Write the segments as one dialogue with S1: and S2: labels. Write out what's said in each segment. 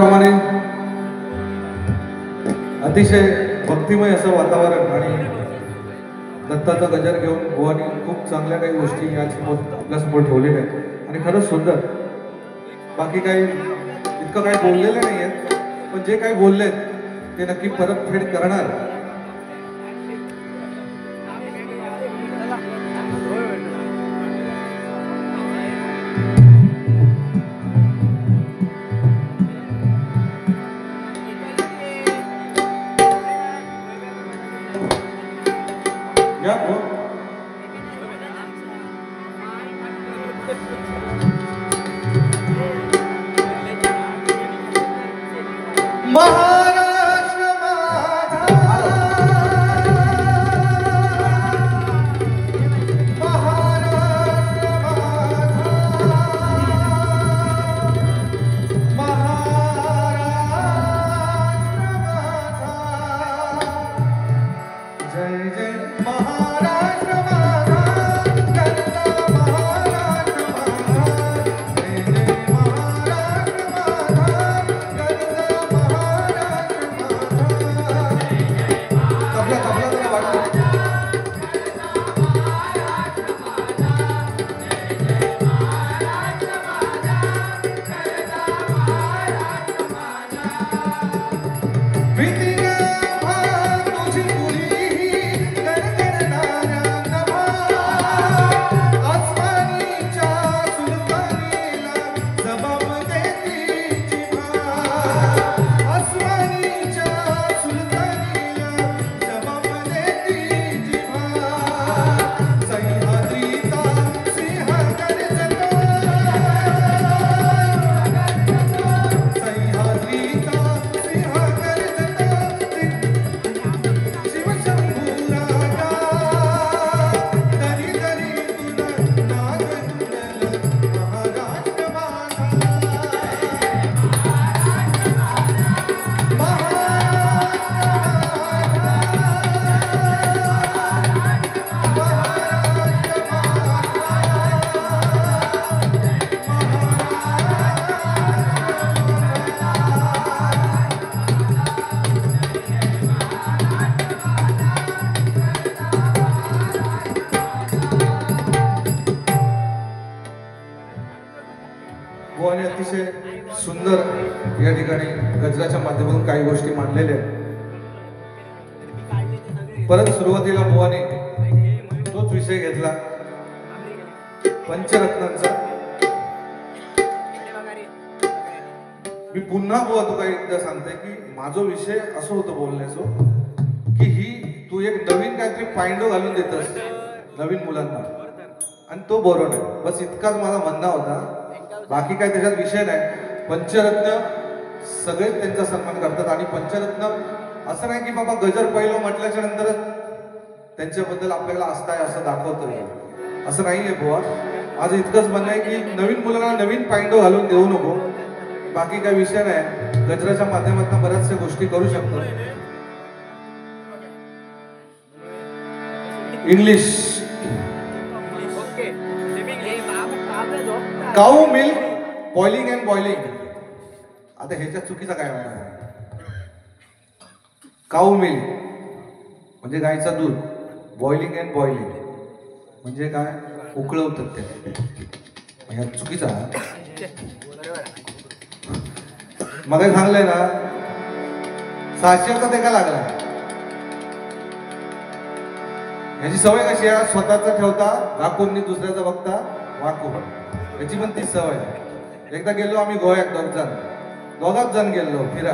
S1: म्हटल्याप्रमाणे अतिशय भक्तिमय असं वातावरण आणि दत्ताचा गजर घेऊन बुवानी खूप चांगल्या काही गोष्टी या आपल्यासमोर ठेवलेल्या आहेत आणि खरंच सुंदर. बाकी काही इतकं काही बोललेलं नाही आहेत, पण जे काही बोललेत ते नक्की परतफेड करणार. महाराष्ट्र जय जय महाराष्ट्र माझा. बुवाने अतिशय सुंदर या ठिकाणी गजराच्या माध्यमातून काही गोष्टी मांडलेल्या आहेत. परत सुरुवातीला बुवाने तोच विषय घेतला पंचरत्नांचा. मी पुन्हा बुवा तुका एकदा सांगते की माझा विषय असं होतं बोलण्याचं की ही तू एक नवीन काहीतरी पायंडो घालून देतस नवीन मुलांना आणि तो बरोबर आहे. बस इतकाच माझा म्हणणं होता, बाकी काय त्याच्यात विषय नाही. पंचरत्न सगळे त्यांचा सन्मान करतात आणि पंचरत्न असं नाही की बाबा गजर पहिलं म्हटल्याच्या नंतरच त्यांच्याबद्दल आपल्याला असताय असं दाखवतं येईल असं नाहीये बुवा. माझं इतकंच म्हणणं आहे की नवीन मुलांना नवीन पायंडो घालून देऊ नको. बाकी काही विषय नाही, गजराच्या माध्यमातून बऱ्याचशा गोष्टी करू शकतो. English cow milk boiling and boiling. आता ह्याच्यात चुकीचा काय म्हणा. काऊ मिल्क म्हणजे गायचं दूध, बॉइलिंग अँड बॉइलिंग म्हणजे काय उकळवतात ते. ह्यात चुकीचा मग सांगलंय ना 600चा ते का लागला. ह्याची सवय कशी आहे, स्वतःचा ठेवता वाकून दुसऱ्याचा बघता वाकून. याची पण तीच सवय आहे. एकदा गेलो आम्ही गोव्यात दोघात जण गेलो फिरा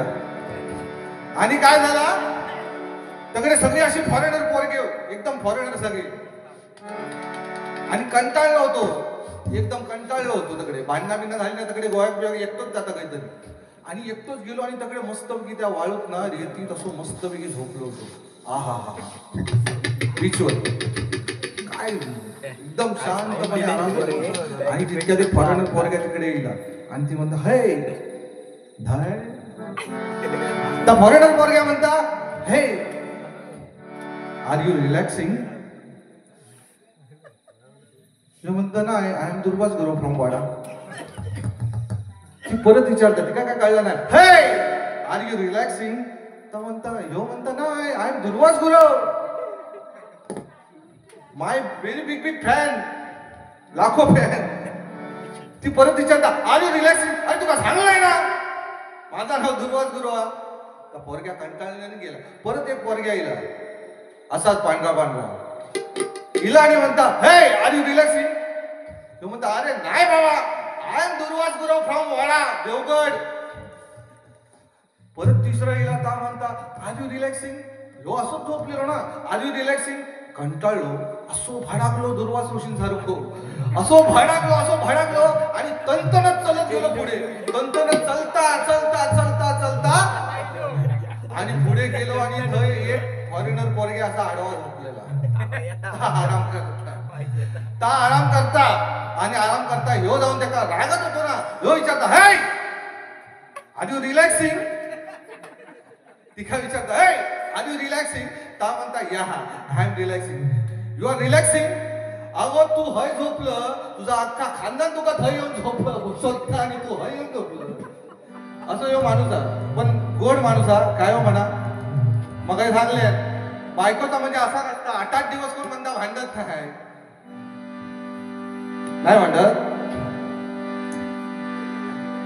S1: आणि काय झाला तकडे सगळी अशी फॉरेनर पोरगे एकदम फॉरेनर सगळी आणि कंटाळलो होतो एकदम कंटाळलो होतो. तकडे भांडणा बिंडणं झाली ना तकडे गोव्यात एकटोच जाता काहीतरी आणि एकटोच गेलो आणि तकडे मस्तपैकी त्या वाळूत ना रेती तसं मस्तपैकी झोपलो होतो. आहा हा बीचवर काय एकदम शांतपणे आराम करतो आणि तितक्या ते फॉरेनर पोरग्या तिकडे येईल आणि ती म्हणता हे धाय. त्या फॉरेनर पोरग्या म्हणता हे आर यू रिलॅक्सिंग. म्हणता ना I am Durvasa Guru from वाडा. ती परत विचारतात ती काय कळलं नाही. हे आर यू रिलॅक्सिंग? तर म्हणता नाही, I am Durvas Gurav, my very big big fan, लाखो फॅन. ती परत विचारता आर यू रिलॅक्सिंग? अरे तुला सांगलंय ना माझा नाव दुर्वास गुरव. तर पोरग्या कंटाळल्याने गेला. परत एक पोरग्या येईल असाच पांढरा हिला आणि म्हणता हे आर यू रिलॅक्सिंग? तो म्हणता अरे नाही बाबा, I am Durvas Gurav from Wada Devgad. परत तिसरा हिला ता म्हणता आर यू रिलॅक्सिंग? ह्यो असंच झोपलेलो ना, आर यू रिलॅक्सिंग? कंटाळलो, असो भडाकलो दुर्वास ऋषींसारखो, असो भडाकलो आणि तंतनच चलत गेलो पुढे. तंतनच चलता आणि पुढे गेलो आणि थंय एक फॉरेनर पोरगे असा आडवा झोपलेला. आराम करता ह्यो जाऊन त्याचा रागत होतो ना, ह्यो विचारता हे आर यू रिलॅक्सिंग? तिका विचारता हे आर यू रिलॅक्सिंग? ता म्हणता या I am relaxing. You are relaxing? अगो तू हय झोपलं, तुझा अख्खा खानदान तुका थंय येऊन झोपलं स्वतः आणि तू हय येऊन झोपलं. असं ह्यो माणूस आहे, पण गोड माणूस आहे. काय हो म्हणा मग सांगले बायकोचा म्हणजे असा नसता 8-8 दिवस कोण म्हणता भांडत नाही भांडत.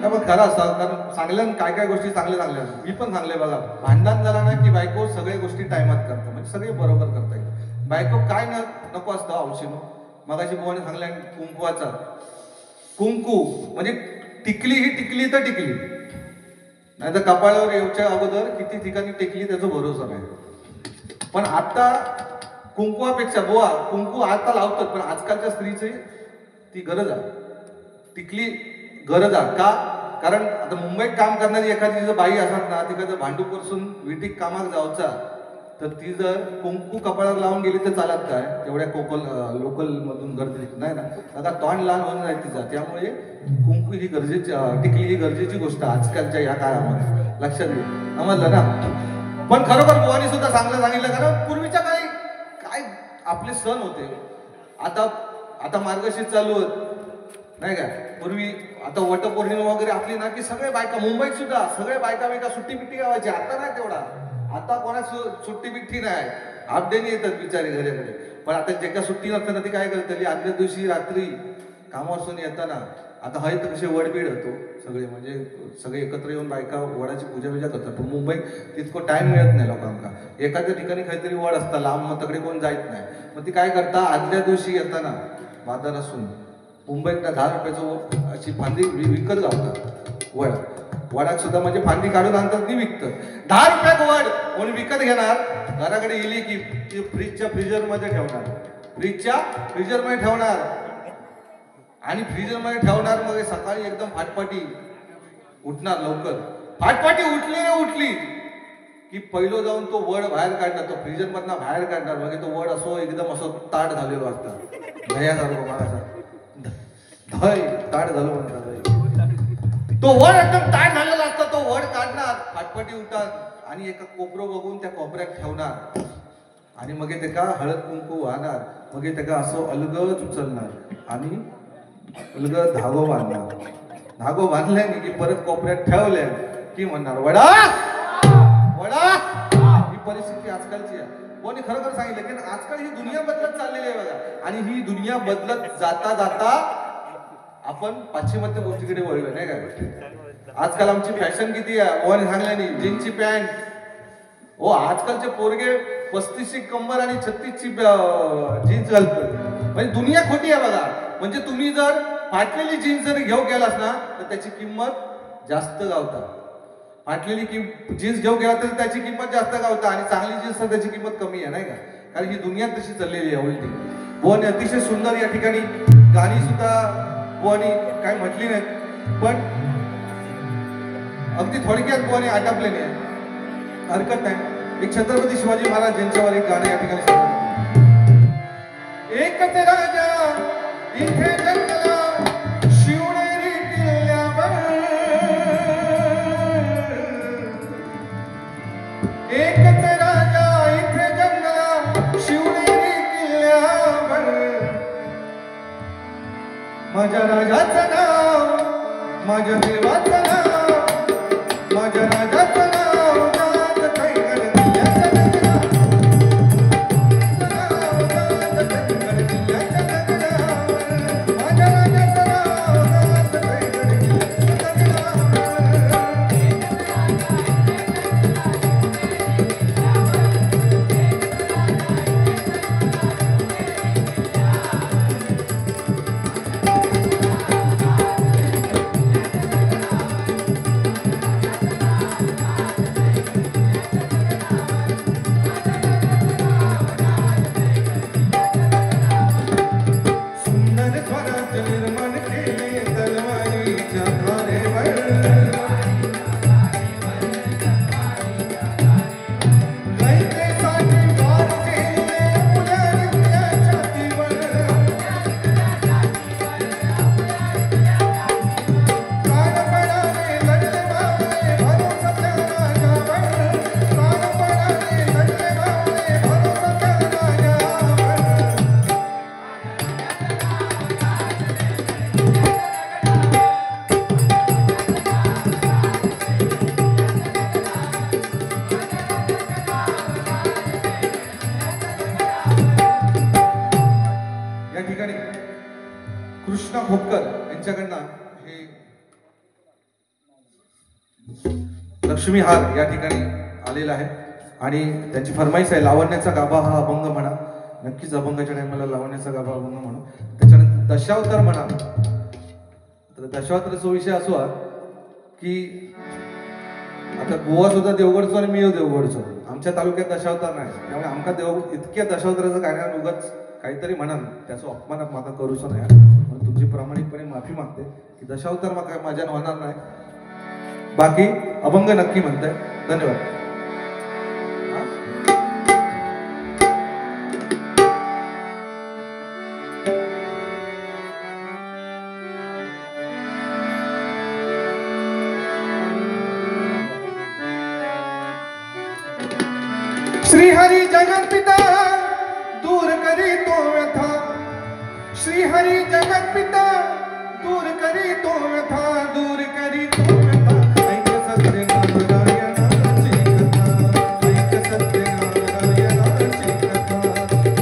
S1: पण खरं असतं, कारण सांगल्यान काय गोष्टी चांगल्या मी पण सांगले बघा. भांडण झालं ना की बायको सगळ्या गोष्टी टायमात करतं, म्हणजे सगळे बरोबर करता येईल. बायको काय नको असतं औषध. मगाशी बुवाने सांगल्या कुंकवाचा कुंकू म्हणजे टिकली ही टिकली तर टिकली, नाही तर कपाळावर येऊच्या अगोदर किती ठिकाणी टिकली त्याचा भरोसा नाही. पण आता कुंकुवापेक्षा बुवा कुंकू आता लावतात, पण आजकालच्या स्त्रीची ती गरज आहे, टिकली गरज आहे. का? कारण आता मुंबईत काम करणारी एखादी जर बाई असतात ना, ती जर भांडूपासून विटीक कामाक जावचा तर ती जर कुंकू कपाळावर लावून गेली तर चालत काय? तेवढ्या लोकल मधून गर्दी नाही ना. आता तोंड लहान होऊन जाईल तिचा, त्यामुळे कुंकू ही गरजेची, टिकली ही गरजेची गोष्ट आजकालच्या या काळामध्ये. लक्षात घे, समजलं ना. पण खरोखर बुवानी सुद्धा सांगितलं, कारण पूर्वीच्या काळी काय आपले सण होते. आता मार्गशीर्ष चालू होत नाही का पूर्वी. आता वटपौर्णिमा वगैरे आपली ना की सगळे बायका, मुंबईत सुद्धा सगळे बायका सुट्टी बिट्टी गावायची. आता नाही तेवढा, आता कोणा सुट्टी बिट्टी नाही, अपडेनी येतात बिचारी घराकडे. पण आता जे का सुट्टी नसताना ती काय करतली आदल्या दिवशी रात्री कामापासून येताना आता हय तर कसे वडबीड होतो सगळे, म्हणजे सगळे एकत्र येऊन बायका वडाची पूजा करतात. पण मुंबईत तितकं टाइम मिळत नाही लोकांना. एखाद्या ठिकाणी काहीतरी वड असता लांब, मग तकडे कोण जायत नाही. मग ती काय करता आदल्या दिवशी येताना बाजार असून मुंबईत 10 रुपयाचं अशी फांदी विकत गावतात. वडात सुद्धा म्हणजे फांदी काढून आणतात ती विकतात. 10 रुपयात वड कोणी विकत घेणार, घराकडे गेली की फ्रीजच्या फ्रीजरमध्ये ठेवणार आणि फ्रीजरमध्ये ठेवणार. मग सकाळी एकदम फाटपाटी उठणार, लवकर फाटपाटी उठली की पहिलं जाऊन तो वड बाहेर काढणार, तो फ्रीजर मधनं बाहेर काढणार. मग तो वड असो एकदम असं ताट झालेलो असतात, दह्यासारखं मला ताट झालं म्हणतात. तो वड एकदम ताट झालेला असता, तो वड काढणार, फाटपाटी उठतात आणि एका कोपरं बघून त्या कोपऱ्यात ठेवणार आणि मग ते का हळद कुंकू वाहणार. मग ते का असं अलगद उचलणार आणि अलगद धागो बांधणार. धागो बांधल्याने की परत कोपऱ्यात ठेवल्या की म्हणणार वडा. ही परिस्थिती आजकालची आहे. कोणी खरोखर सांगितलं की आजकाल ही दुनिया बदलत चाललेली आहे बघा. आणि ही दुनिया बदलत जाता आपण पाश्चिमात्य गोष्टीकडे वळलो नाही का. आजकाल आमची फॅशन किती आहे, कोणी सांगल्यानी जीन्सची पॅन्ट. हो, आजकालचे पोरगे 35ची कंबर आणि 36ची जीन्स घालतात. म्हणजे दुनिया खोटी आहे बघा. म्हणजे तुम्ही जर फाटलेली जीन्स जर घेऊ गेलास ना तर त्याची किंमत जास्त गावता. फाटलेली जीन्स घेऊ गेला तर त्याची किंमत जास्त गावता आणि चांगली जीन्स तर त्याची किंमत कमी आहे नाही का. कारण ही दुनिया तशी चाललेली आहे उलटी. बुवाने अतिशय सुंदर या ठिकाणी गाणी सुद्धा बुवानी काय म्हटली नाहीत, पण अगदी थोडक्यात बुवाने आटापलेली आहे, हरकत नाही. एक छत्रपती शिवाजी महाराज यांच्यावर एक गाणं या ठिकाणी सांगतो. एकच राजा इथे जन्मला शिवनेरी किल्ल्यावर, एकच राजा इथे जन्मला शिवनेरी किल्ल्यावर. माझ्या राजाचं नाव माझ्या देवाचं नाव माझ्या राजाचं नाव गात कैगड किल्ल्याच्या गगनावर माझ्या राजाचं नाव गात कैगड किल्ल्याच्या कृष्णा खोपकर यांच्याकडनं हे लक्ष्मी हार या ठिकाणी आलेला आहे आणि त्यांची फरमाईश आहे लावण्याचा गाभा हा अभंग म्हणा. नक्कीच अभंगाच्या टाइमला लावण्याचा गाभा अभंग म्हणू. त्याच्यानंतर दशावतार म्हणा. तर दशावताराचा विषय असो की आता गोवा सुद्धा देवगडचो आणि मी देवगडचो. आमच्या तालुक्यात दशावतार नाही त्यामुळे आमका इतक्या दशावताराचं गाण्यात उगाच काहीतरी म्हणाल त्याचा अपमान माका करूच नाही. म्हणून तुमची प्रामाणिकपणे माफी मागते की दशावतार माका माझ्या होणार नाही. बाकी अभंग नक्की म्हणताय. धन्यवाद. श्रीहरी जगत पिता दूर करी तो व्यथा. श्रीहरी जगत पिता दूर करी तो व्यथा. दूर करी तो व्यथा. ऐक सत्यनारायणाची कथा. ऐक सत्यनारायणाची कथा.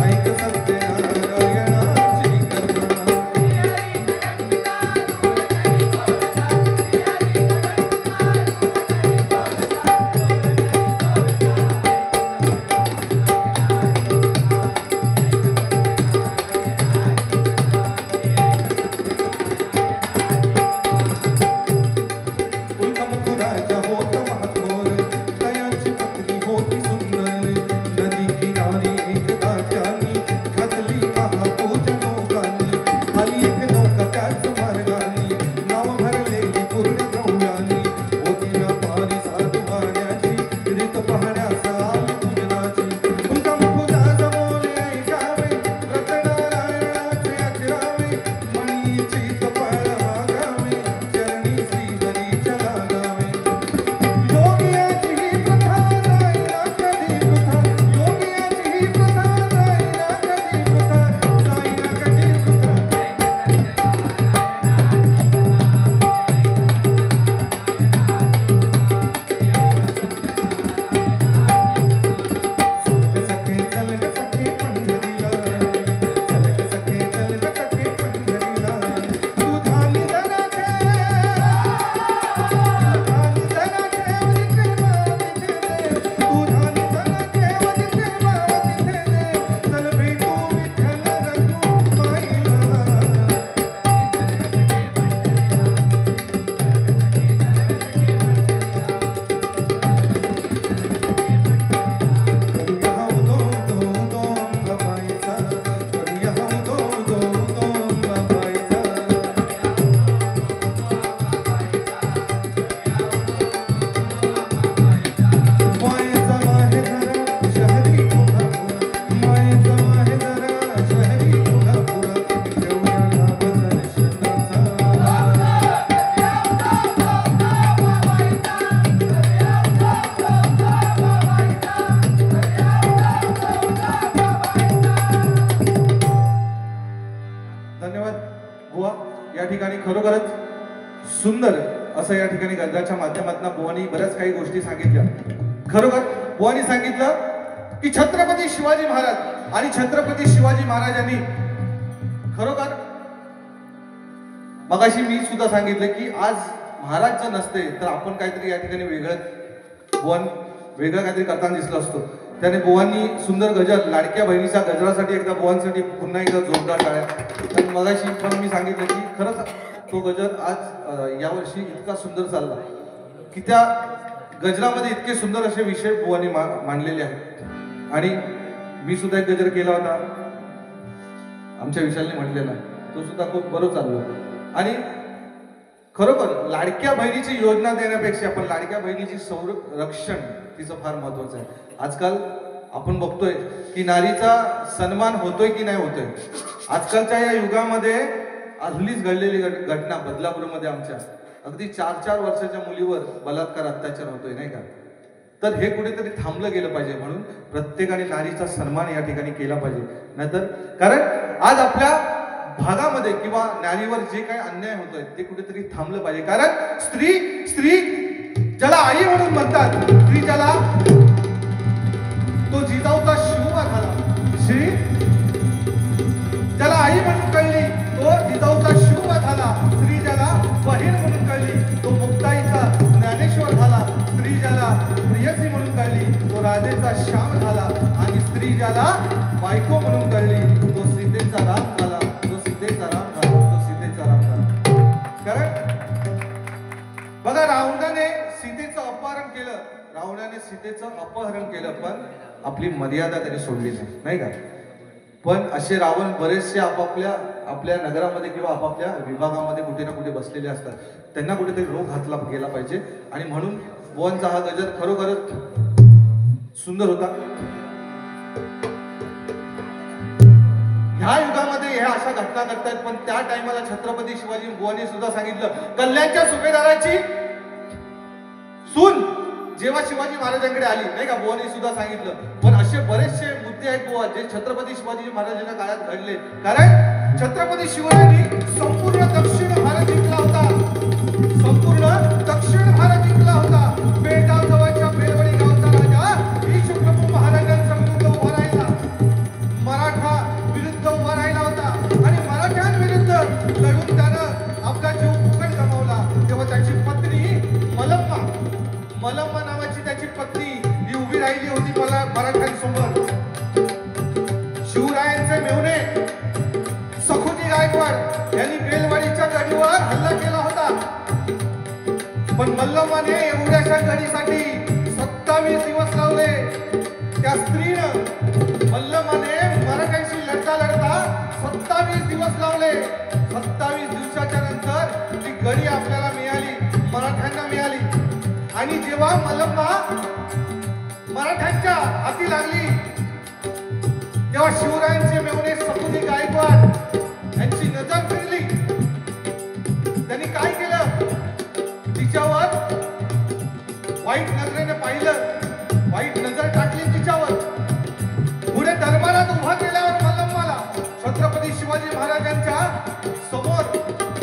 S1: ऐक सत्यनारायणाची कथा. सुंदर असं या ठिकाणी गजराच्या माध्यमातून बुवानी बऱ्याच काही गोष्टी सांगितल्या. खरोखर बुवानी सांगितलं की छत्रपती शिवाजी महाराज आणि छत्रपती शिवाजी महाराजांनी खरोखर मगाशी मी सुद्धा सांगितलं की आज महाराज जर नसते तर आपण काहीतरी या ठिकाणी वेगळं काहीतरी करताना दिसलं असतो. त्याने बुवांनी सुंदर गजर लाडक्या बहिणीच्या गजरासाठी एकदा बुवांसाठी पुन्हा एकदा जोरदार टाळ्या. आणि मगाशी पण मी सांगितलं की खरंच तो गजर आज यावर्षी इतका सुंदर चालला की त्या गजरामध्ये इतके सुंदर असे विषय बुवांनी मांडलेले आहेत. आणि मी सुद्धा एक गजर केला होता आमच्या विशालने म्हटलेला, तो सुद्धा खूप बरं चाललो. आणि खरोखर लाडक्या बहिणीची योजना देण्यापेक्षा आपण लाडक्या बहिणीची संरक्षण तिचं फार महत्वाचं आहे. आजकाल आपण बघतोय की नारीचा सन्मान होतोय की नाही होतोय. आजकालच्या या युगामध्ये हल्लीच घडलेली घटना बदलापूरमध्ये आमच्या अगदी 4-4 वर्षाच्या मुलीवर बलात्कार अत्याचार होतोय नाही का. तर हे कुठेतरी थांबलं गेलं पाहिजे. म्हणून प्रत्येकाने नारीचा सन्मान या ठिकाणी केला पाहिजे. नाहीतर कारण आज आपल्या भागामध्ये किंवा नारीवर जे काही अन्याय होतोय ते कुठेतरी थांबलं पाहिजे. कारण स्त्री ज्याला आई म्हणून म्हणतात, स्त्री ज्याला तो जिजाऊचा शिवबा झाला, श्री ज्याला आई म्हणून कळली तो जिजाऊचा शिवबा झाला, स्त्री ज्याला बहीण म्हणून कळली तो मुक्ताईचा ज्ञानेश्वर झाला, स्त्री ज्याला प्रियसी म्हणून कळली तो राधेचा श्याम झाला, आणि स्त्री ज्याला बायको म्हणून कळली तो सीतेचा राम झाला, तो सीतेचा राम झाला, तो सीतेचा राम झाला. कारण बघा रावणाने सीतेचं अपहरण केलं, रावणाने सीतेचं अपहरण केलं, पण आपली मर्यादा त्याने सोडली नाही का. पण असे रावण बरेचसे आपल्या नगरामध्ये किंवा आपापल्या विभागामध्ये कुठे ना कुठे बसलेले असतात. त्यांना कुठेतरी रोग घातला गेला पाहिजे. आणि म्हणून बुवांचा हा गजर खरोखरच सुंदर होता. ह्या युगामध्ये ह्या अशा घटना घडतायत, पण त्या टाइमाला छत्रपती शिवाजी बुवांनी सुद्धा सांगितलं कल्याणच्या सुभेदाराची सून जेव्हा शिवाजी महाराजांकडे आली नाही का, बुवांनी सुद्धा सांगितलं. पण असे बरेचसे मुद्दे आहेत बुवा जे छत्रपती शिवाजी महाराजांच्या काळात घडले. कारण छत्रपती शिवाजींनी संपूर्ण दक्षिण भारत जिंकला होता, संपूर्ण दक्षिण भारत जिंकला होता. बेळगाव जवळच्या बेलवडी गावचा राजा ईशप्रभू महाराजांसमोर उभा राहिला, मराठा विरुद्ध उभा राहिला होता. आणि मराठ्यांविरुद्ध लढून त्यानं आपला जीव फुकट गमावला. तेव्हा त्याची पत्नी मलम्मा नावाची त्याची पत्नी ही उभी राहिली होती मराठ्यांसमोर. शिवरायांचे मेहुणे सखुजी गायकवाड यांनी बेलवाडीच्या गडीवर हल्ला केला होता. पण मल्लम्माने एवढ्याशा गडीसाठी 27 दिवस लावले. त्या स्त्रीनं मल्लम्माने मराठ्यांशी लढता 27 दिवस लावले. 27 दिवसाच्या नंतर ती गडी आपल्याला मिळाली, मराठ्यांना मिळाली. आणि जेव्हा मल्लम्मा मराठ्यांच्या हाती लागली तेव्हा शिवरायांचे मेहुणे सखुजी गायकवाड यांची नजर फिरली. त्यांनी काय केलं, तिच्यावर वाईट नजरेने पाहिलं, वाईट नजर टाकली तिच्यावर. पुढे दरबारात उभा केल्यावर मल्लम्माला छत्रपती शिवाजी महाराजांच्या समोर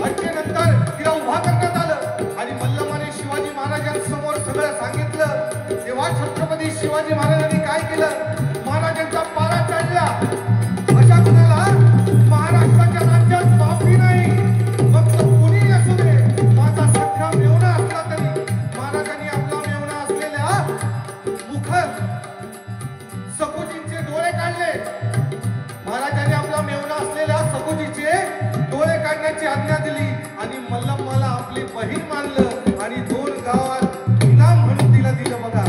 S1: हत्येनंतर तिला उभा करण्यात आलं. आणि मल्लम्माने शिवाजी महाराजांसमोर सगळं सांगितलं. तेव्हा छत्रपती शिवाजी महाराजांनी काय केलं, महाराजांचा पारा चढला. अशा कुणाला महाराष्ट्राच्या राज्यात माफी नाही. मग तो कुणी असू दे, माझा सख्खा मेहुणा असला तरी महाराजांनी आपला मेहुणा असलेल्या मुखात सखुजींचे डोळे काढले. महाराजांनी आपला मेहुणा असलेल्या सखुजीचे डोळे काढण्याची आज्ञा दिली. आणि मल्लम्माला आपली बहीण मानलं आणि 2 गावात इनाम म्हणून तिला दिलं. बघा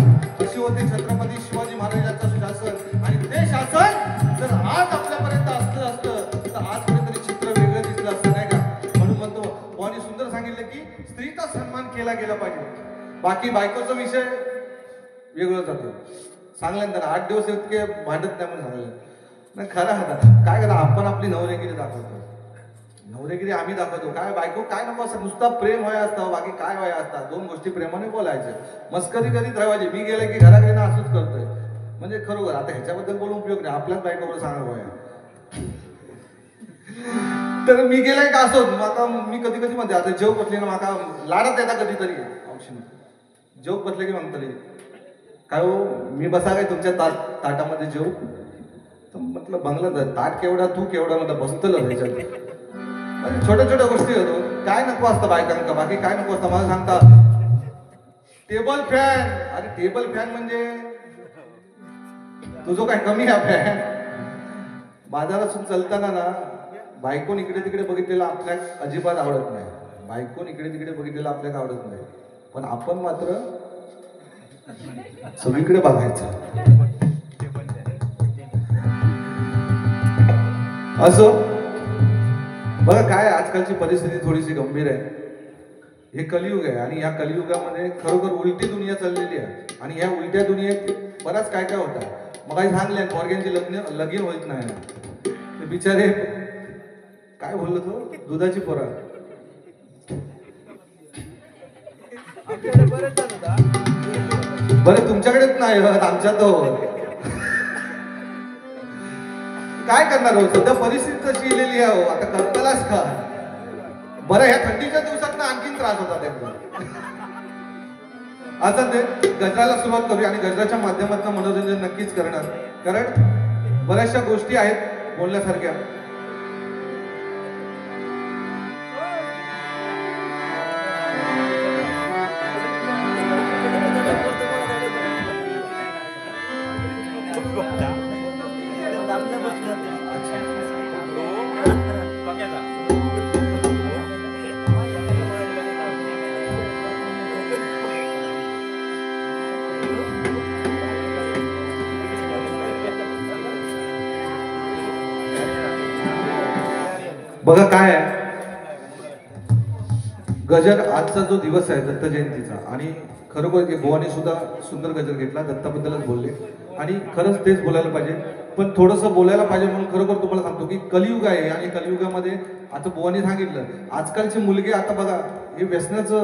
S1: अशी होते छत्रपती शिवाजी महाराजांचं शासन. आणि ते शासन जर आज आपल्यापर्यंत असतं तर आज कुठेतरी चित्र वेगळं दिसलं असतं नाही का. म्हणून म्हणतो बुवांनी सुंदर सांगितलं की स्त्रीचा सन्मान केला गेला पाहिजे. बाकी बायकोचा विषय वेगळं जातो. सांगलं ना 8 दिवस इतके भांडत नाही म्हणून सांगलं नाही. खरं हातात काय करा, आपण आपली नवरेगिरी दाखवतो. नवरेगिरी आम्ही दाखवतो. काय बायको काय नको असं नुसता प्रेम व्हाय असतं, बाकी काय व्हाय असतात. 2 गोष्टी प्रेमाने बोलायचं, मस्करी करीत राहायची. मी गेले की घराकडे ना असंच करतोय म्हणजे खरोखर. आता ह्याच्याबद्दल बोलून उपयोग नाही, आपल्याच बायकोवर सांगा तर मी गेलाय का असो माका मी कधी कधी म्हणते आता जेव बसले ना माका लाडत येता कधीतरी औषध जेव बसले की म्हणतले काय हो मी बसा काय तुमच्या ताटामध्ये जेव तर म्हटलं बंगला ताट केवढा तू केवढा म्हटलं बसतलं त्याच्यात छोट्या छोट्या गोष्टी होतो काय नको असतं बायकांका बाकी काय नको असतं मला सांगता टेबल फॅन अरे टेबल फॅन म्हणजे तुझं काय कमी आहे फॅन बाजारातून चलताना ना बायकोन इकडे तिकडे बघितलेलं आपल्याला अजिबात आवडत नाही बायकोन इकडे तिकडे बघितलेलं आपल्याला आवडत नाही पण आपण मात्र सगळीकडे बघायचं असो बघा काय आजकालची परिस्थिती थोडीशी गंभीर आहे हे कलियुग आहे आणि या कलियुगामध्ये खरोखर उलटी दुनिया चाललेली आहे आणि या उलट्या दुनियेत बराच काय काय होतं मग काही सांगले पोरग्यांची लगीन होत नाही ते बिचारे काय बोललो तो दुधाची पोरा बरं तुमच्याकडेच नाही आमच्या तो काय करणार हो सध्या परिस्थिती तशी इलेली आहे हो आता करतालाच का बरं ह्या थंडीच्या दिवसात ना आणखीन त्रास होता त्यामुळे आता ते गजराला सुरुवात करूया आणि गजराच्या माध्यमातून मनोरंजन नक्कीच करणार कारण बऱ्याचशा गोष्टी आहेत बोलण्यासारख्या बघा काय आहे गजर आजचा जो दिवस आहे दत्त जयंतीचा आणि खरोखर भुवानी सुद्धा सुंदर गजर घेतला दत्ताबद्दलच बोलले आणि खरंच तेच बोलायला पाहिजे पण थोडंसं बोलायला पाहिजे म्हणून खरोखर तुम्हाला सांगतो की कलियुग आहे आणि कलियुगामध्ये आता भुवानी सांगितलं आजकालचे मुलगे आता बघा हे व्यसनाचं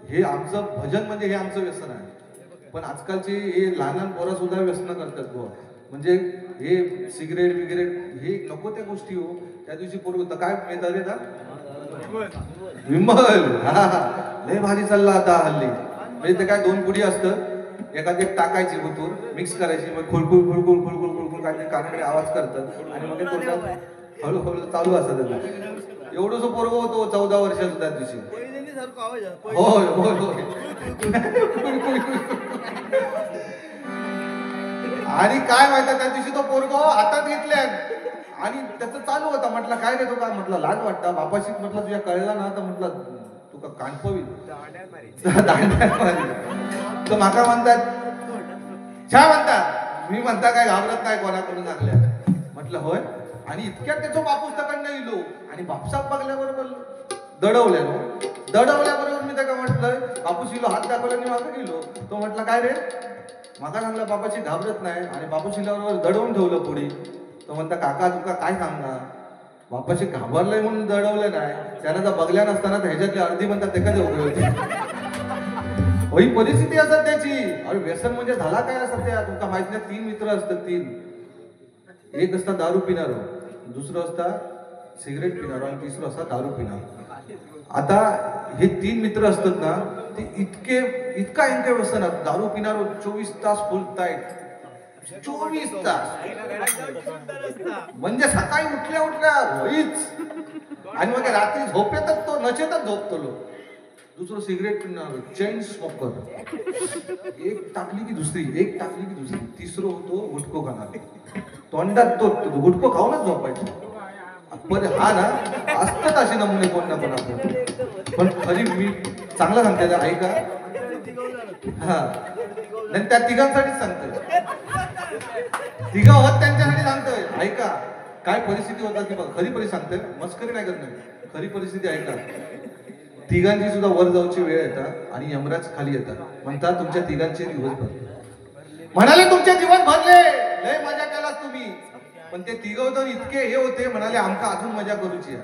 S1: हे आमचं भजन म्हणजे हे आमचं व्यसन आहे पण आजकालचे हे लहान लहान पोरं सुद्धा व्यसन करतात बुवा म्हणजे हे सिगरेट बिगरेट हे नको त्या गोष्टी हो त्या दिवशी पूर्व काय मिळतात रे विमल लय भारी चालला आता हल्ली म्हणजे ते काय दोन पुडी असतं एखादी टाकायची बुतूर मिक्स करायची मग खुळखुळ खुळखुळ खुळखुळ खुळखुळ काय कानाकडे आवाज करतात आणि मग ते हळूहळू चालू असतात त्याला एवढंच पोरग होतो 14 वर्षाचं त्या दिवशी होय होय होय आणि काय माहिती त्या दिवशी तो पोरग हातात घेतल्या आणि त्याचं चालू होता म्हटलं काय रे तो काय म्हटलं लाज वाटतं बापाशी म्हटलं तुझ्या कळला ना तर म्हटलं तुका कानपवी तर माका म्हणतात छा म्हणतात मी म्हणता काय घाबरत नाही कोणाकडून चांगल्या म्हटलं होय आणि इतक्यात त्याचं बापूस तकडनं इलो आणि बापसाप बघल्याबरोबर दडवल्याबरोबर मी त्याला म्हटलं बापूस इलो हात दाखवल्याने मागं गेलो तो म्हटलं काय रे माका सांगला बापाची घाबरत नाही आणि बापूस इल्याबरोबर दडवून ठेवलं पुढे तो म्हणता काका तुका काय सांगणार बापाशी घाबरलंय म्हणून दडवलं नाही त्यानं जर बघल्या नसताना ह्याच्यातली अर्धी म्हणतात ते कधी उभे होते ही परिस्थिती असत त्याची अरे व्यसन म्हणजे झाला काय सध्या तुमका माहित नाही 3 मित्र असतात 3 एक असता दारू पिणार दुसरं असता सिगरेट पिणार आणि तिसरं असता दारू पिणार आता हे 3 मित्र असतात ना ते इतका व्यसन दारू पिणार 24 तास फुल टाईट 24 तास म्हणजे सकाळी उठल्या होईच आणि मग रात्री झोपेतच तो नशेतच झोपतो लोक दुसरं सिगरेट पिणार चेन स्मोकर एक टाकली की दुसरी तिसरं होतो गुटखो खाणार तोंडात तो गुटखो खाऊनच झोपायचं पण हा ना असतात असे नमुने कोण ना कोण आपलं पण खरी मी चांगलं सांगते ऐका हा नाही त्या तिघांसाठीच सांगतोय तिघं होत त्यांच्यासाठी सांगतोय ऐका काय परिस्थिती होता ती बघा खरी परिस्थिती सांगतोय मस्करी नाही करणार खरी परिस्थिती ऐका तिघांची सुद्धा वर जाऊची वेळ येतात आणि यमराज खाली येतात म्हणतात तुमच्या तिघांचे दिवस भरले म्हणाले तुमचे दिवस भरले लय मजा केलात तुम्ही पण ते तिघं तर इतके हे होते म्हणाले आमका अजून मजा करूची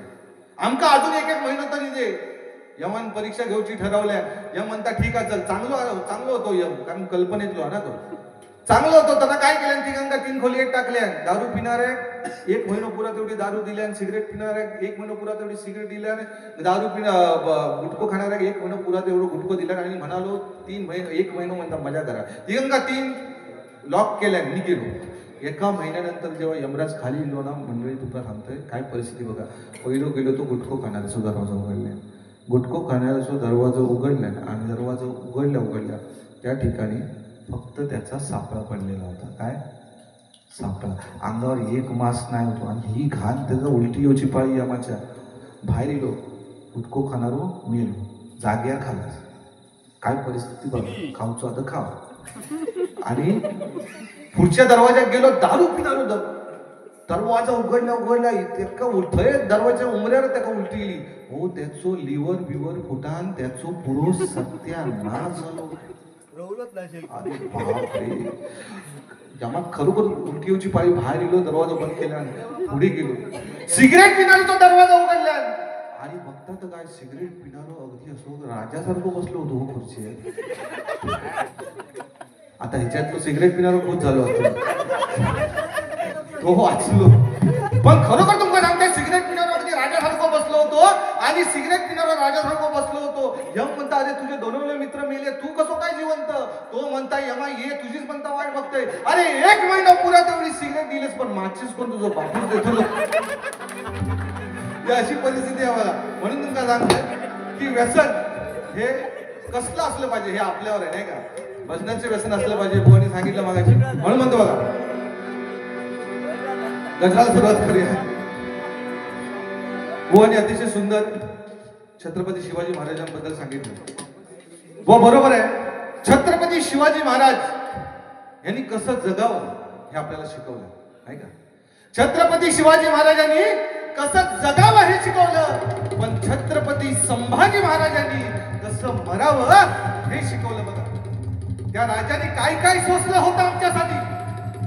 S1: आमका अजून 1 महिना तरी दे यमन परीक्षा घेऊची ठरवल्या यम म्हणता ठीक आहे चल चांगलं होतो यम कारण कल्पनेतलो ना तो चांगलं होतं. त्यांना काय केलं, तिघांका 3 खोली एक टाकल्या. दारू पिणारे 1 महिना पुरा तेवढी दारू दिल्या, सिगरेट पिणारे 1 महिना पुरा तेवढी सिगरेट दिल्या, दारू गुटखो खाणाऱ्या 1 महिना पुरा तेवढं गुटखो दिल्या. आणि म्हणालो 1 महिना म्हणता मजा करा. तिघांका 3 लॉक केल्या. मी गेलो. एका महिन्यानंतर जेव्हा यमराज खाली गेलो ना, मंडळी तुम्हाला सांगतोय काय परिस्थिती बघा. पहिलो गेलो तो गुटखो खाणारा सुद्धा दरवाजा उघडला. गुटखो खाणारा सुद्धा दरवाजा उघडला आणि दरवाजा उघडल्या त्या ठिकाणी फक्त त्याचा सापळा पडलेला होता. काय सापळा, अंगावर एक मास्क नाही होतो. आणि ही घाण त्याचा उलटी येऊची पाळी यमाच्या. बाहेर येलो, गुटखो खाणारो मेलो, जाग्यावर खालास. काय परिस्थिती बघा. खाऊचो आता खावा. आणि पुढच्या दरवाजात गेलो, दारू पिणारो दरवाजा उघडल्या इतका थंय दरवाजा उमऱ्यावर त्याका उलटी गेली. हो त्याचो लिव्हर बिवर फुटान, त्याचो पुरो सत्यानाश झालो. जमा खरोखर उलटी येऊची पाळी. बाहेर गेलो, दरवाजा बंद केला, पुढे गेलो, सिगरेट पिणारो तो दरवाजा उघडला. आणि बघता तर काय, सिगरेट पिणारो अगदी असो राजासारखं बसलो होतो हो खुर्ची. आता ह्याच्यात सिगरेट पिणारो खूप झालो असतो तो वाचलो. पण खरोखर तुमका सांगते, सिगरेट पिणारो अगदी राजासारखं बसलो होतो. आणि सिगरेट पिणारो राजासारखं बसलो होतो. यम म्हणता, अरे तुझे दोनवले मित्र मेले, तू कसो काय जिवंत. तो म्हणता, यमा ये तुझीच म्हणता वाट बघतोय. अरे 1 महिना पुरा तेवढी सिगरेट दिलीस, पण माचीस कोण तुझं बापूच देतो. अशी परिस्थिती आहे मला. म्हणून तुमका सांगतोय की व्यसन हे कसलं असलं पाहिजे हे आपल्यावर आहे, नाही का. भजनाचे व्यसन असलं पाहिजे. बुवानी सांगितलं मागाशी. म्हणून म्हणतो बघा, गजराला सुरुवात करूया. बुवानी अतिशय सुंदर छत्रपती शिवाजी महाराजांबद्दल सांगितलं. व बरोबर आहे, छत्रपती शिवाजी महाराज यांनी कसं जगावं हे आपल्याला शिकवलं, नाही का. छत्रपती शिवाजी महाराजांनी कसं जगावं हे शिकवलं. पण छत्रपती संभाजी महाराजांनी कसं मरावं हे शिकवलं बघा. त्या राजाने काय काय सोसलं होतं आमच्यासाठी.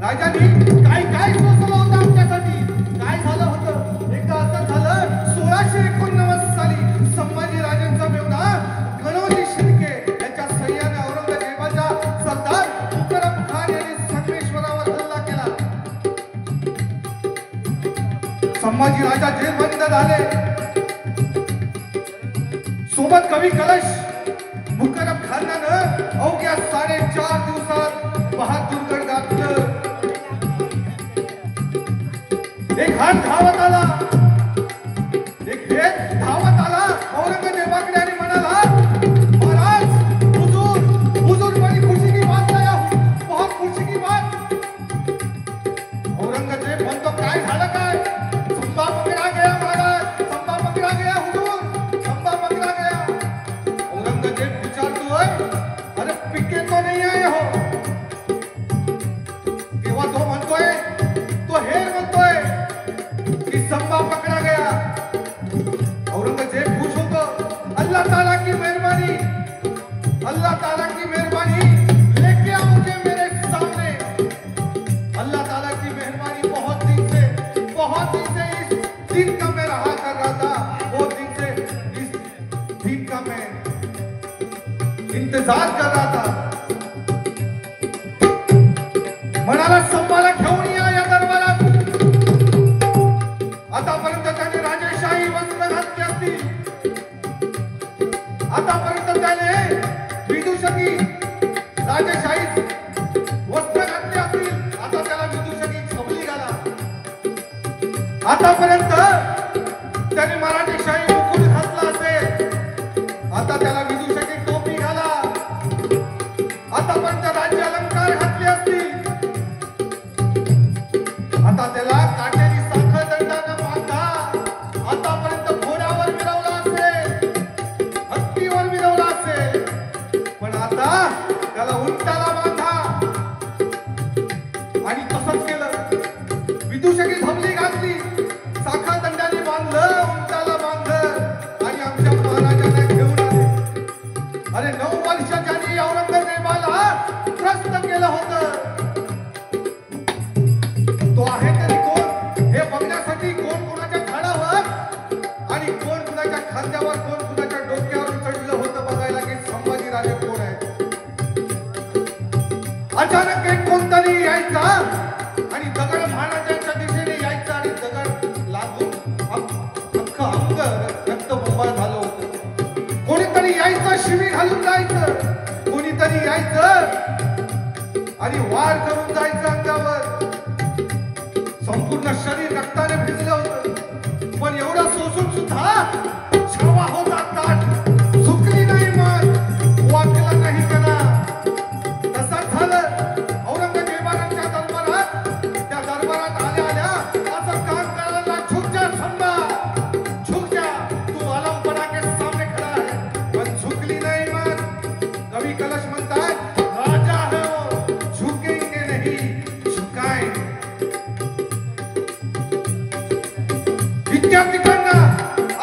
S1: राजाने काय काय सोसलं होतं आमच्यासाठी. काय झालं होतं, एकदा असं झालं 1689 साली संभाजी राजांचा मेवणा गणोजी शिर्के यांच्या सह्याने औरंगजेबाच्या सरदार मुकरम खान यांनी संगमेश्वरावर हल्ला केला. संभाजी राजा जेलबंद झाले. सोबत कवी कलश मुकरम खानानं अवघ्या 4.5 दिवसात बहादूरगड गाठलं. एक हात धावत आला, एक भेद धावत आला औरंगजेबाकडे आणि म्हणाला, महाराज हुजूर बड़ी खुशी की बात लाया हूं, बहुत खुशी की बात. औरंगजेब म्हणतो, काय झालं काय. संभा पकड़ा गया महाराज, संभा पकड़ा गया हुजूर, संभा पकड़ा गया. औरंगजेब विचारतोय, अरे पिके तो नहीं आए हो. तेव्हा तो म्हणतोय, तो हेर म्हणतोय कि संभा पकड़ा गया. औरंगजेब खुश होतो. अल्लाह ताला की मेहरबानी, अल्लाह ताला की मेहरबानी, लेके आओ मुझे मेरे सामने. अल्लाह ताला की मेहरबानी, बहुत दिन से इस दिन का मैं रहा कर रहा था. बहुत दिन से इस दिन का मैं इंतजार कर रहा था. म्हणाला, संभाला घेऊन या दरबारात. आतापर्यंत त्याने राजेशाही वस्त्र घातली असती. आतापर्यंत त्याने विदूषकी राजेशाही वस्त्र घातली असतील. आता त्याला विदूषकी छबली घाला. आतापर्यंत त्याने मराठीशाही मुकुट घातला असेल. आता त्याला विदूषकी टोपी घाला. आतापर्यंत राज्य अलंकार घातले असतील. आता त्याला काटेरी साखर दंडानं बांधा. आतापर्यंत घोड्यावर मिरवला असेल, हत्तीवर मिरवला असेल, पण आता त्याला उंटाला बांधा. आणि तसंच केलं. विदूषकी धमली घातली, साखर दंडाने बांधलं, उंटाला बांधलं आणि आमच्या महाराजांना घेऊन आले. अरे 9 वर्ष ज्यांनी औरंगजेबाला त्रस्त केलं होतं, तो आहे तरी कोण हे बघण्यासाठी कोण कोणाच्या झाडावर आणि कोण कुणाच्या खांद्यावर, कोण कुणाच्या डोक्यावर चढलं होतं बघायला की संभाजी राजे कोण आहे. अचानक एक कोणतरी यायचा आणि दगड महाराजांच्या दिशेने यायचा आणि दगड लागून अख्खं अंग रक्तबंबाळ झालं होतं. कोणीतरी यायचं शिवी घालून जायचं, कोणीतरी यायचं आणि वार करून जायचं अंगावर. संपूर्ण शरीर रक्ताने भिजलं होतं, पण एवढं सोसून सुद्धा छावा होता ताट, झुकली नाही मन, वाकला नाही कणा. तसंच झालं औरंगजेबाच्या दरबारात. त्या दरबारात आल्या आल्या असं काम करायला, झुक जा खंबा, झुक जा, तू आलम पड़ा के सामने खड़ा है. पण झुकली नाही मन. कवी कलश म्हणतात, राजा है वो, झुकेंगे नहीं झुकाएंगे. विद्यार्थ्यांना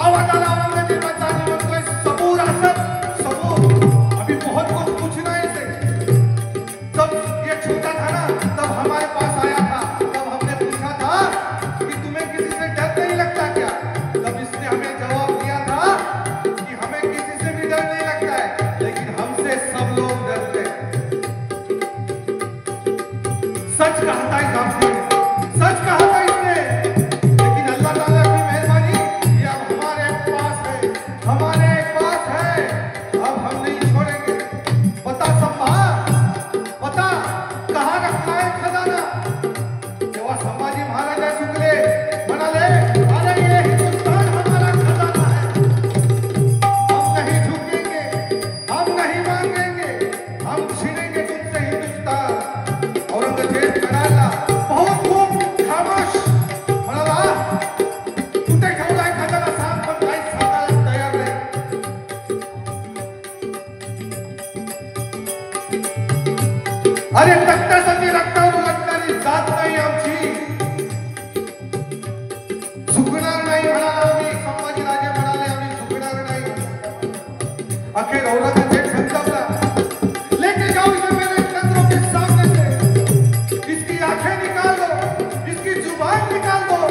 S1: आवाज आला औरंगजेबाचा आणि म्हणतोय, सबूर असद, सबूर, अभी बहुत कुछ पूछना है से. जब ये छोटा था ना, तब हमारे पास आया था, तब हमने पूछा था कि तुम्हें किसी से डर नहीं लगता क्या? तब इसने हमें जवाब दिया था कि हमें किसी से भी डर नहीं लगता है, लेकिन हमसे सब लोग डरते हैं. सच कहा था इस आपने, सच कहा था इसने, लेकिन अल्लाह ताला की मेहरबानी ये अब हमारे पास है, हमारे पास है. अब हम नहीं छोड़ेंगे. बता संभा, बता कहाँ रखा है खजाना? तेव्हा संभाजी महाराज झुकले, म्हणाले, अरे ये हिंदुस्तान हमारा खजाना है. हम नहीं झुकेंगे, हम नहीं मांगेंगे, हम छीनेंगे तुमसे हिंदुस्तान. औरंगजेब म्हणाला, बहुत खूप, खामोश. म्हणाला, कुठे ठेवलाय खजाना सांग, पण काही सांगायला तयार नाही. अरे रक्तासाठी रक्तावर उलटणारी जात नाही आमची, झुकणार नाही म्हणाला आम्ही. संभाजीराजे म्हणाले, आम्ही झुकणार नाही. अखेर औरंगजेब संतापला, लेके जाओ इसे मेरे नजरों के सामने से, इसकी आंखें निकाल दो, इसकी जुबान निकाल दो.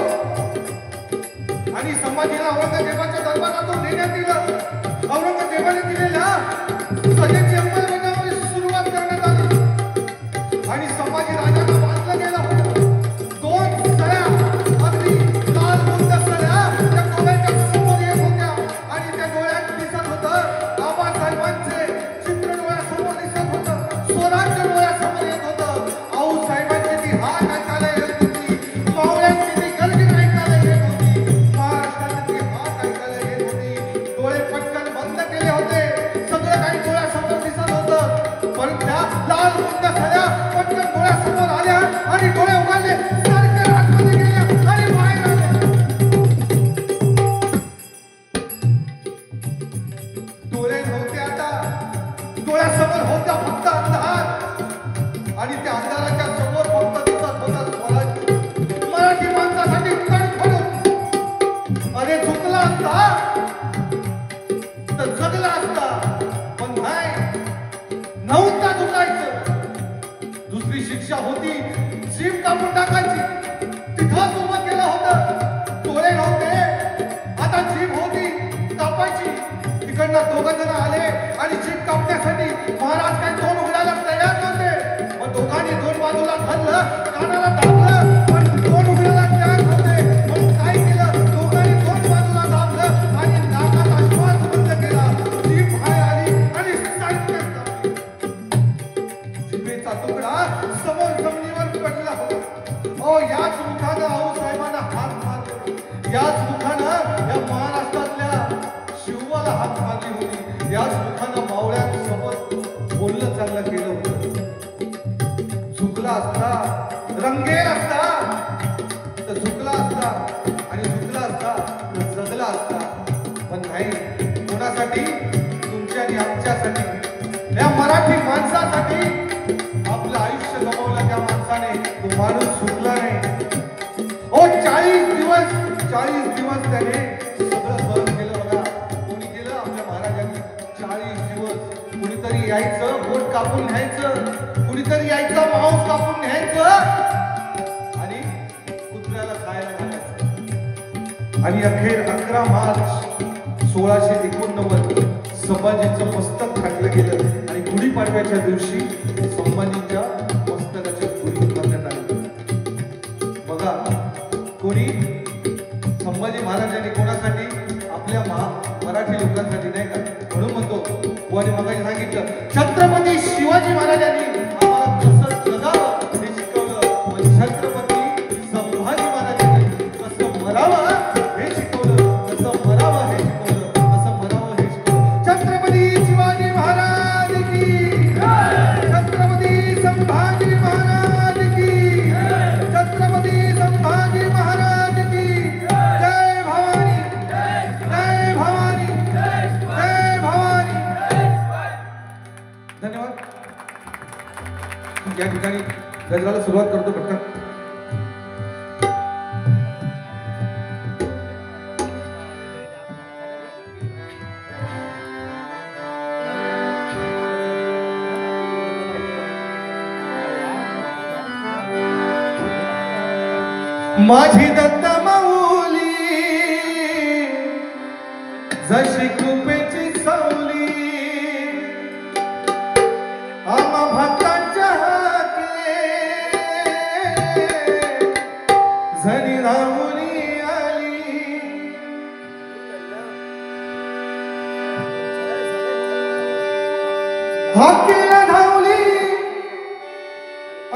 S1: आणि संभाजीला औरंगजेबाच्या दरबारातून नेण्यात दिलं. औरंगजेबाने दिलेल्या सजेची अंमलबजावणी सुरुवात करण्यात आली आणि संभाजी राजांना वाचलं गेलं. 2 सळ्या, अगदी लाल बुंद सळ्या त्या डोळ्याच्या समोर येत होत्या आणि त्या डोळ्यात दिसत होतं आबासाहेबांचे चित्र, डोळ्यासमोर दिसत होतं, स्वराज्य डोळ्यासमोर येत होतं. आऊसाहेबांची ती हाक ऐकायला येत होती, मावळ्यांची ती गर्जन ऐकायला येत होती, महाराष्ट्राची ती हाक ऐकायला येत होती. डोळे पटकन बंद केले होते, सगळं काही डोळ्यासमोर दिसत होतं, पण त्या लाल बुंद सळ्या पटकन डोळ्यासमोर आल्या आणि डोळे उघडले, सारखे आतमध्ये गेले आणि बाहेर आले. डोळे नव्हते आता, डोळ्यासमोर होता फक्त अंधार आणि त्या अंधाराच्या समोर फक्त दिसत होता स्वराज्य. मराठी माणसासाठी तडफडून. अरे झुकला असता तर जगला असता, पण नाही, नव्हता झुकायचं. दुसरी शिक्षा होती, जीभ कापून टाकायची. तिथंच उभं केलं होतं. डोळे नव्हते, आता जीभ होती कापायची. तिकडनं 2 जण आले आणि जीभ कापण्यासाठी. महाराज काही तोंड उघडायला तयार नव्हते, मग दोघांनी 2 बाजूला धरलं, कानाला दाबलं, पण तोंड उघडायला तयार नव्हते. म्हणून काय केलं, दोघांनी 2 बाजूला दाबलं आणि नाकाचा श्वास बंद केला. जीभ बाहेर आली आणि साहित्य कापली. जिभेचा तुकडा समोर जमिनीवर पडला होता. याच मुखानं आऊसाहेबांना हात मारले, याच मुखानं या महाराष्ट्रातल्या शिवाला हात मारली होती, याच मुखानं मावळ्यांसोबत बोलणं चांगलं केलं होतं. झुकला असता, रंगेल असता तर झुकला असता आणि झुकला असता तर जगला असता, पण नाही. कोणासाठी? तुमच्या आणि आमच्यासाठी, या मराठी माणसासाठी. आपलं आयुष्य गमावलं त्या माणसाने, तो माणूस झुकला नाही. 40 दिवस त्याने सगळं सहन केलं बघा. कोणी केलं? आपल्या महाराजांनी. 40 दिवस कुणीतरी यायचं, बोट कापून न्यायचं, कुणीतरी यायचं, मांस कापून न्यायचं आणि कुत्र्याला खायला घालायचं. आणि अखेर 11 मार्च 1689 संभाजीचं मस्तक काढलं गेलं आणि गुढीपाडव्याच्या दिवशी संभाजीच्या मराठी लोकांसाठी नाही का, म्हणून म्हणतो बुवाने मगाशी सांगितलं छत्रपती शिवाजी महाराजांनी आम्हाला कसं जगावं हे शिकवलं, पण छत्रपती संभाजी महाराजांनी कसं मरावं हे शिकवलं, कसं मरावं हे शिकवलं, कसं मरावं हे शिकवलं. छत्रपती शिवाजी महाराज की, छत्रपती संभाजी महाराज की, छत्रपती संभाजी महाराज की. जय भवानी, जय भवानी, जय भवानी. धन्यवाद. या ठिकाणी गजराला सुरुवात करतो पटकन. माझी दत्त माऊली जशी कृपेची सावली, आम्हा भक्तांच्या हाके झरी राहुली आली. हाकेला धावली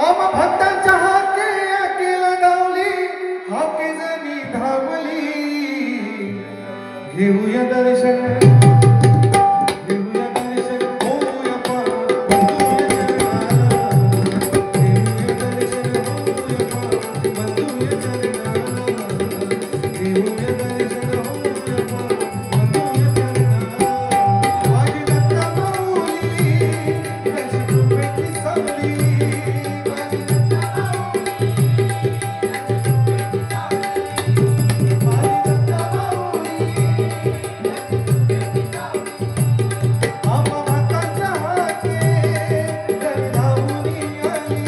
S1: आम्हा भक्तांच्या हाके, हाकेला धावली हाके जरी धावली. घेऊया दर्शन, घेऊया दर्शन, होऊया पावन बंधूया चरणाला. घेऊया दर्शन, होऊया पावन बंधूया चरणाला. घेऊया दर्शन, होऊया पावन बंधूया चरणाला. माझी दत्त माऊली जशी कृपेची सावली, माझी दत्त आम्हा भक्तांच्या हाके जरी धावून आली.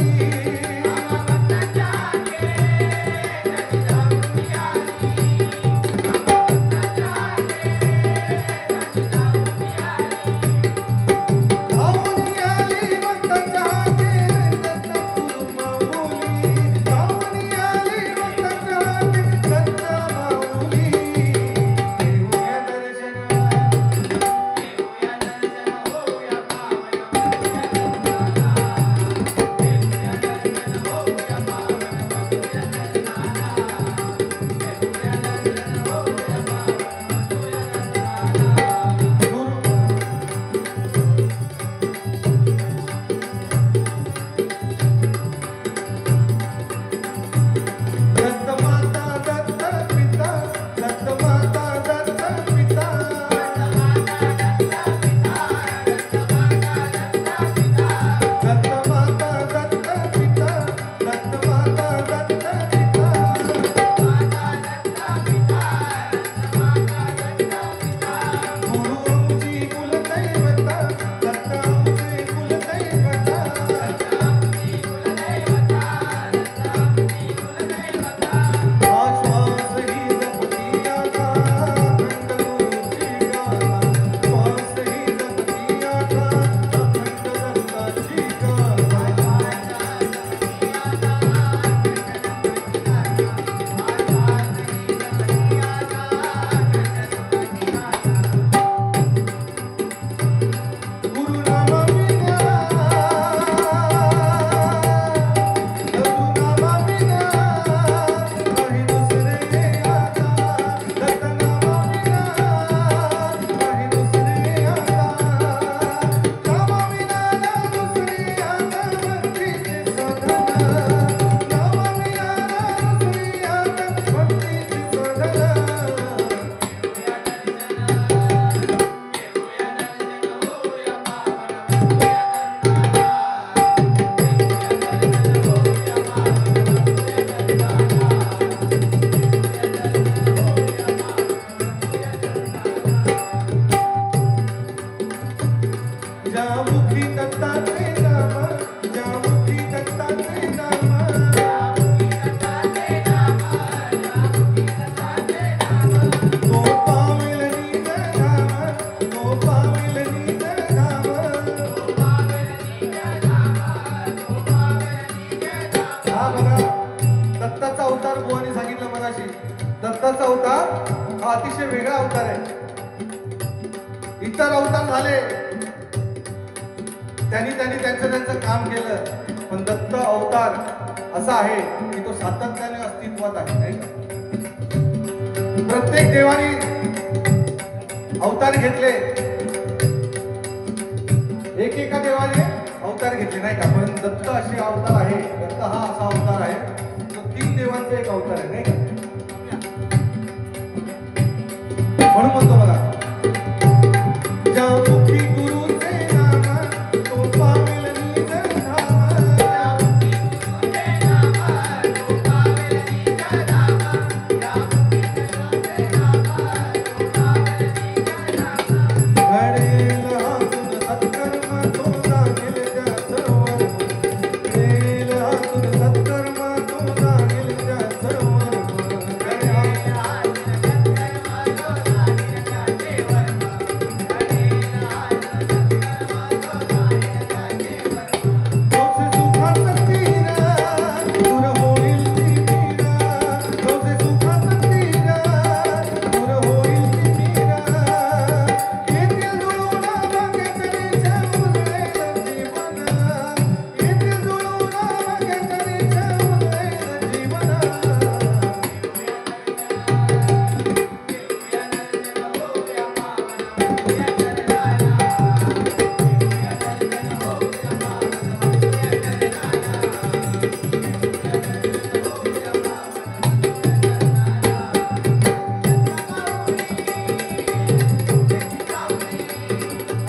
S1: धावून आली भक्तांच्या हाके दत्त माऊली. धावून आली भक्तांच्या हाके दत्त माऊली. घेऊया दर्शन, दत्त माता दत्त पिता, दत्त माता दत्त पिता. दत्त माता दत्त पिता, दत्त माता दत्त पिता. गुरु आमची कुलदैवता, दत्त आमचे कुलदैवता. श्वास ही जपती आता अखंड गुरुची गाथा. श्वास ही जपती आता अखंड दत्ताची गाथा. गुरुनामा विना, गुरुनामा विना नाही दुसरे आता. दत्तनामा विना नाही दुसरे आता. नामा विना ना दुसरे आता भक्तीचे साधन. नामा विना ना दुसरे आता भक्तीचे साधन. ज्यामुखी दत्ताचे नाम, ज्यामुखी दत्ताचे नाम. तो पावेल नीद धाम, तो पावेल नीद धाम. हा बघा, दत्ताचा अवतार बुवाने सांगितलं मगाशी. दत्ताचा अवतार हा अतिशय वेगळा अवतार आहे. इतर अवतार झाले, त्यांनी त्यांचं काम केलं, पण दत्त अवतार असा आहे की तो सातत्याने अस्तित्वात आहे, नाही का? प्रत्येक देवाने अवतार घेतले, एकेका देवाने अवतार घेतले, नाही का? पण दत्त असे अवतार आहे, दत्त हा असा अवतार आहे तो 3 देवांचा एक अवतार आहे, नाही का? म्हणून म्हणतो बघा, ज्या मुखी गुरुचे नाम तो पावेल निज धाम, ज्या मुखी गुरुचे नाम तो पावेल निज धाम, ज्या मुखी गुरुचे नाम तो पावेल निज धाम, घडेल हातून सत्कर्म तो जाणेल ज्याचं वर्म, घडेल हातून सत्कर्म तो जाणेल ज्याचं वर्म, घडेल हातून सत्कर्म तो जाणेल ज्याचे वर्म, घडेल हातून सत्कर्म तो जाणेल ज्याचे वर्म, तोच सुखाचा तीर दूर होईल ती पीर, तोच सुखाचा तीर दूर होईल ती पीर, येथे जुळून भाग्यचरीच्या उजळेल जीवन, येथे जुळून भाग्यचरीच्या उजळेल जीवन,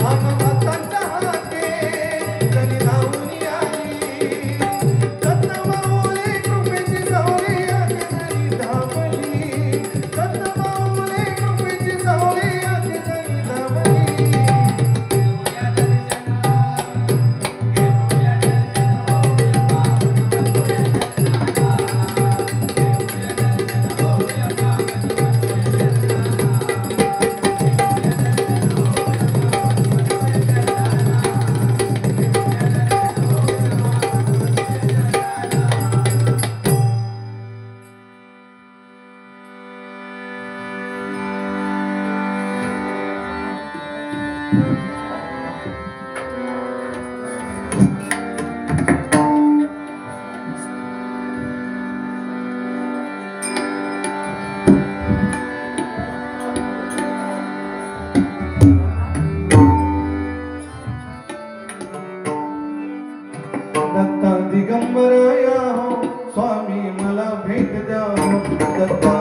S1: भक्तांच्या हाके जणी धावून आली, दत्तमाऊली कृपेची सावली आके जणी धावली, दत्तमाऊली कृपेची सावली आके जणी धावली, दत्ता दिगंबर या हो स्वामी मला भेट द्या हो, दत्ता